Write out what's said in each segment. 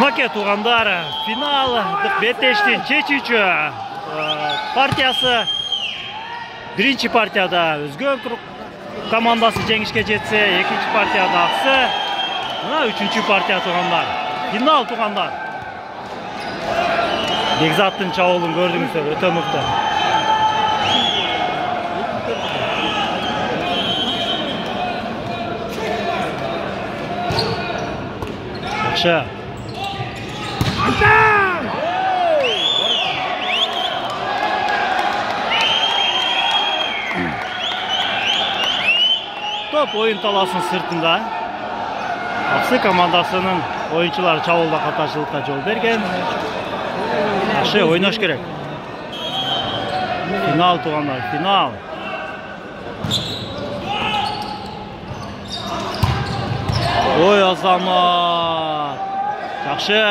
Maka tuğanlar, final Beteş'tin çeçiçi partiyası birinci partiyada Özgön komandası jеңишке жетсе, ikinci partiyada Aksı, üçüncü partiya tuğanlar, final tuğanlar. Бекзаттың чауылын көрдіңіздер, өте мықты. Жақсы. Топ ойын таласының сыртында Аксы командасының ойыншылары чауылда қатаршылыққа жол берген. Жақсы, ойнаш керек. Final туғандар, final. Ой, Азамат. Жақсы.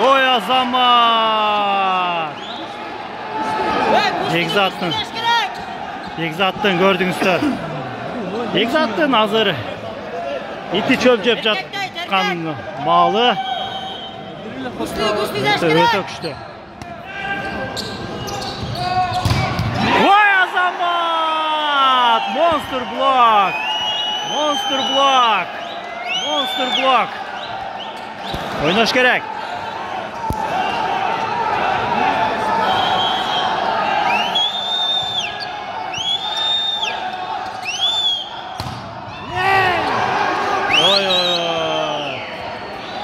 Ой, Азамат. Бекзаттың көрдіңіздер. Бекзаттың азыр ити чөп жеп жатқан малы. Өте күшті. Ой, Азамат! Монстр блок! Монстр блок! Монстр блок! Ойнаш керек.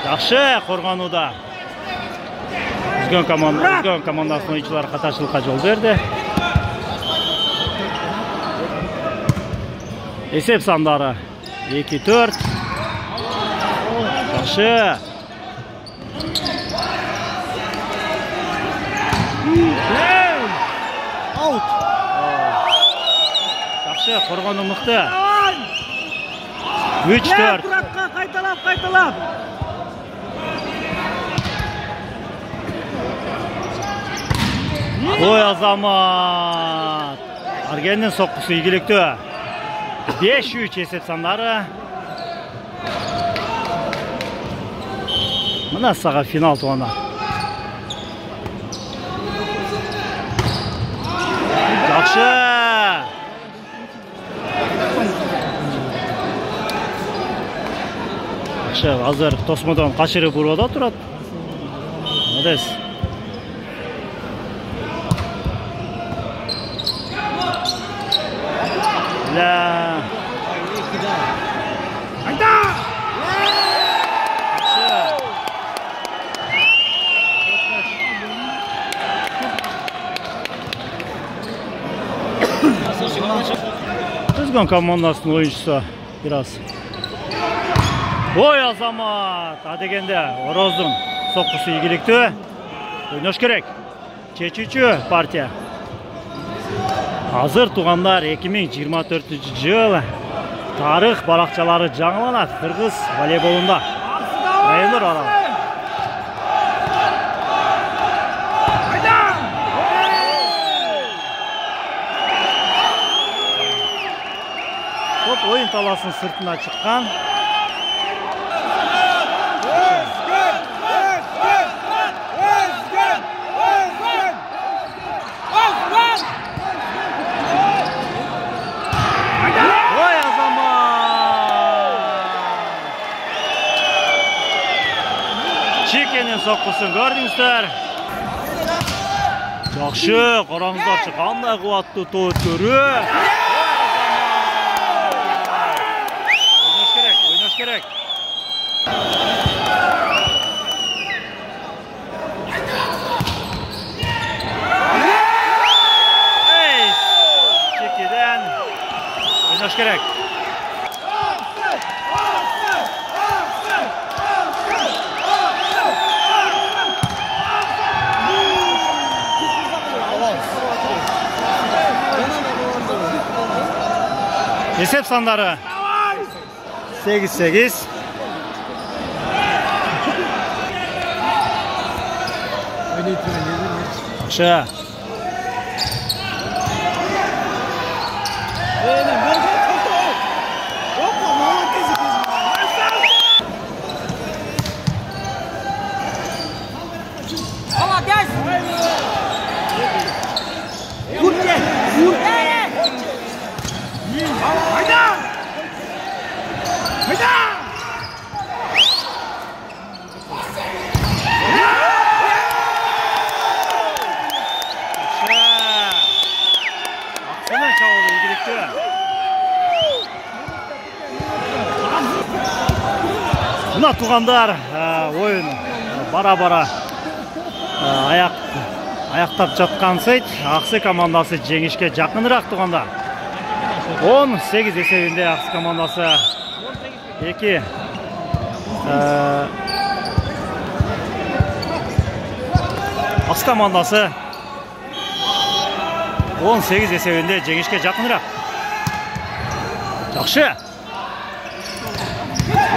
Жақсы қорғануда. Өзгөн командасының ойыншылары қатаршылыққа жол берді. Есеп сандары 2-4. Жақсы. Жақсы қорғану мықты. 3-4. Қайталап. Ой, Азамат. Аргеннің соққысы игілікті. 5-3 есеп сандары. Мына саға финал туғана. Жақсы. Жақсы, азыр тосмадан қашыры бұруда тұрады. Молодец. Айда! Өзгөн командасының ойыншысы biraz. Ой, Азамат! Адегенде Ороздың соққысы игілікті. Ойнаш керек. Чечүүчү партия. Азыр туғандар 2024 жыл тарих барақчалары жаңыланат Кыргыз волейболында. Райондар аралы. Топ ойын таласының сыртына шыққан. Чекенің соққысын көрдіңіздер. Жақсы, қараңыздаршы, қандай қуатты топ көрі. Ойнаш керек. Чекеден ойнаш керек. Esep sanları 8-8. Aşağı. Buna tuğanдар oyun bara аяқтап жатқан сайт Ақсы командасы жеңішке жақынырақ туғанда 18 есебінде Ақсы командасы 2 Ақсы командасы 18 есебінде жеңішке жақынырақ. Жақсы.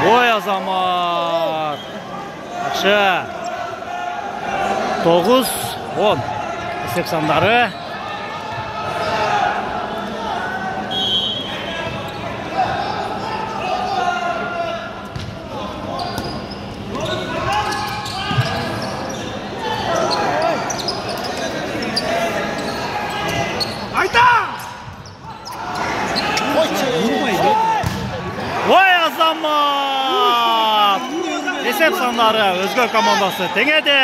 Ой Азамат. Жақсы. 9-10 есеп сандары. Ой Азамат. Есеп сандары өзгөр командасы теңеді.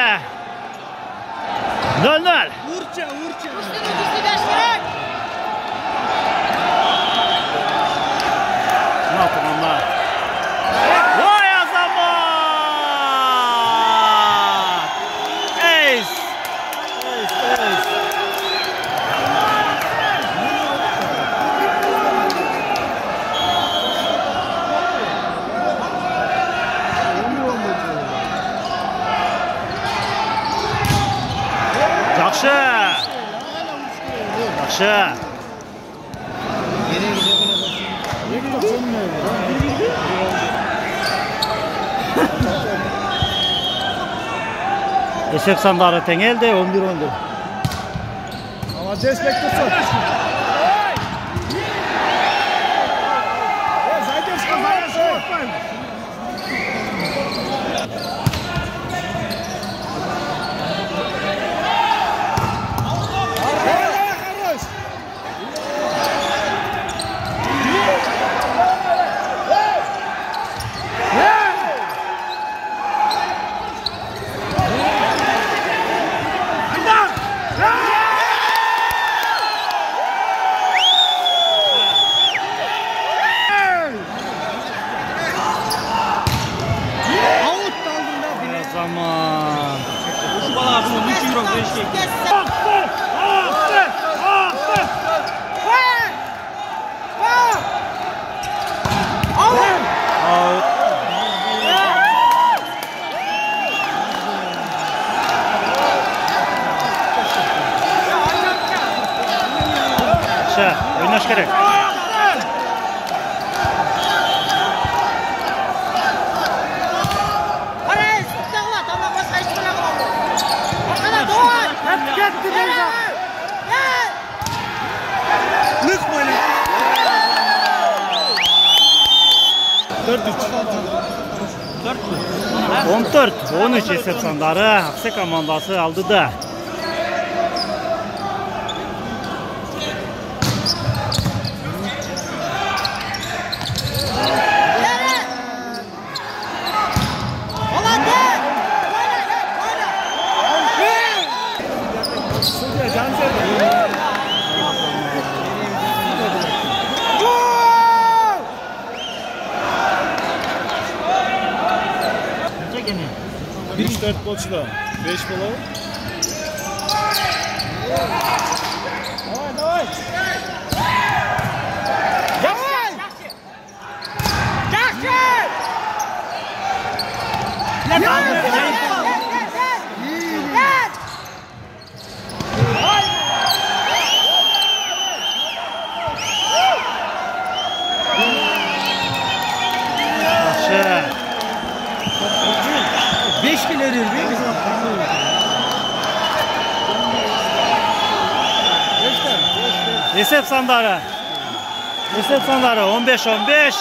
0-0. Ой Азамат. Эйс. Жақсы. Есеп сандары теңелді 11-11. Молодец, Бектурsun. Oynaş gerek. On 13 есеп сандары Ақсы командасы алдыда. Bir 4 bolçuda 5 bola. Давай. Beşkiler yürüyor. Esep sandarı. Esep sandarı 15-15.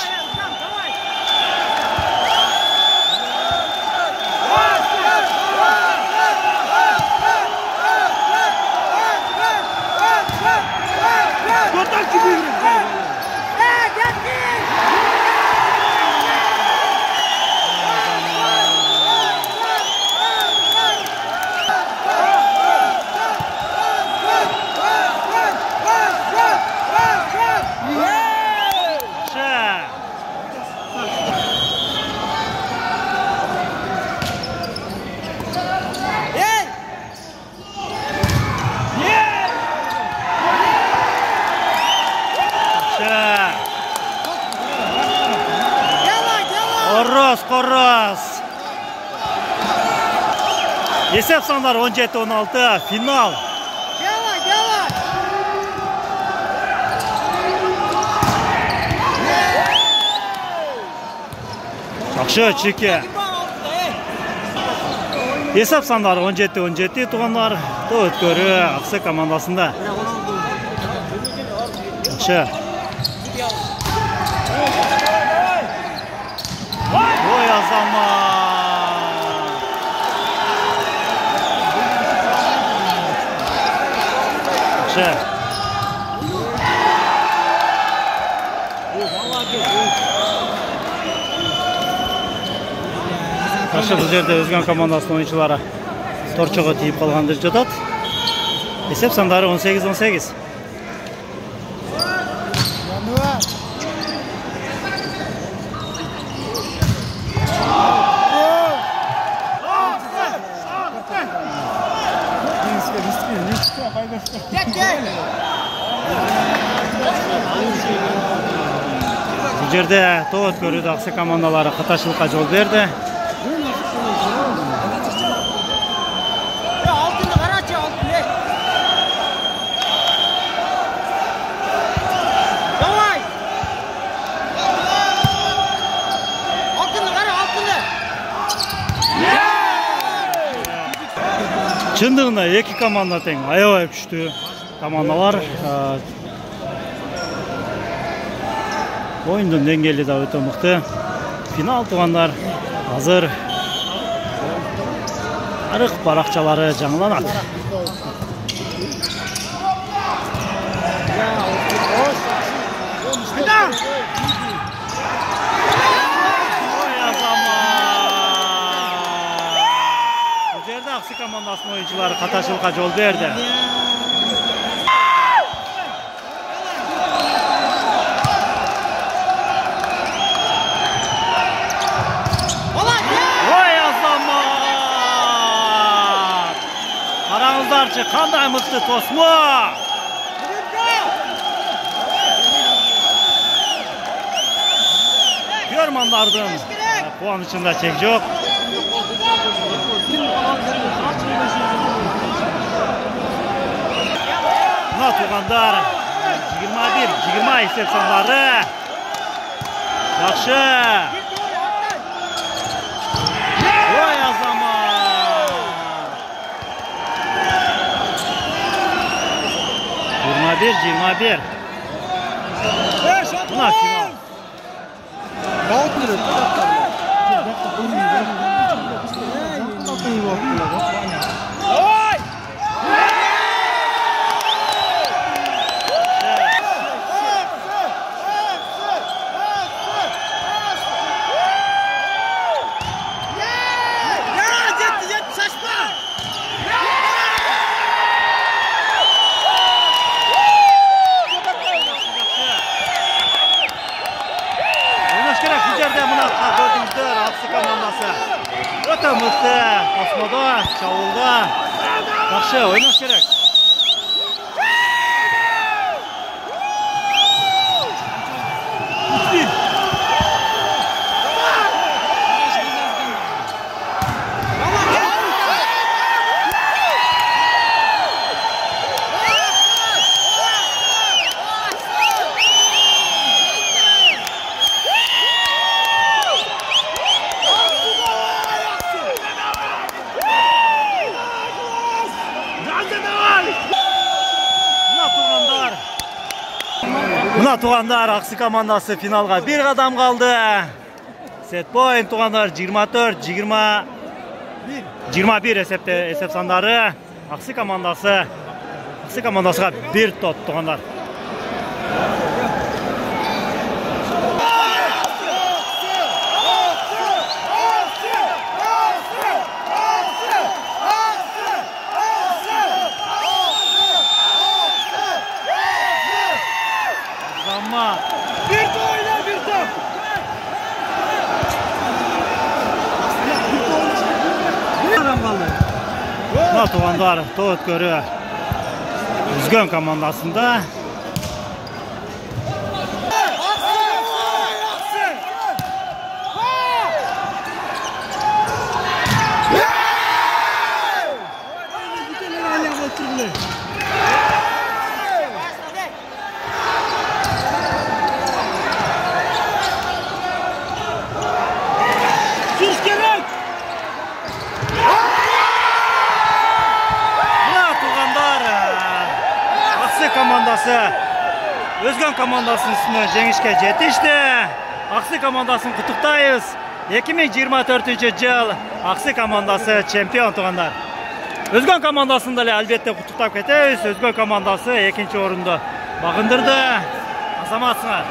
Korros. Esep sanlar 17-16 final. Жақсы чеке. Esep sanlar 17-17 туғандар өткөрі Ақсы командасында. Жақсы. Ой азамат. Жақсы. Жақсы бұл жерде өзген командасының ойыншылары торчоға тиіп қалғанды жатады. Есеп сандары 18-18. Бұл жерде тоғыт көреді Ақсы командалары қаташылыққа жол берді. Шындығында екі команда тең аябай күшті командалар. Ойындың деңгейі де өте мықты. Финал туғандар азыр арық парақшалары жаңыланады. Ақсы командасының ойыншылары қаташылыққа жол берді. Ой азамат! Қараңыздаршы, қандай мықты тосма! Көрмандардың қуанышында чек жоқ. Мына туғандар 21-20 есеп санлары. Жақсы. Ой азамат. 21-21. Мына финал. Ақсы командасы өте мықты Тосмода, Чауылда жақсы ойнаш керек. Мына туғандар, Ақсы командасы финалға bir қадам қалды. Set point туғандар 24-21 есеп сандары. Ақсы командасыға bir топ туғандар. Mına tuğanlar Toğut Görü Üzgün komandasında. Komandası Özgün komandasının üstüne жеңишке жетишти. Ақсы командасын құттықтайыз. 2024 жыл Ақсы командасы чемпион туғандар. Özgün командасын да әлбетте құттықтап кетебиз. Özgün командасы 2-ші орынды бағындырды. Азаматсыңар.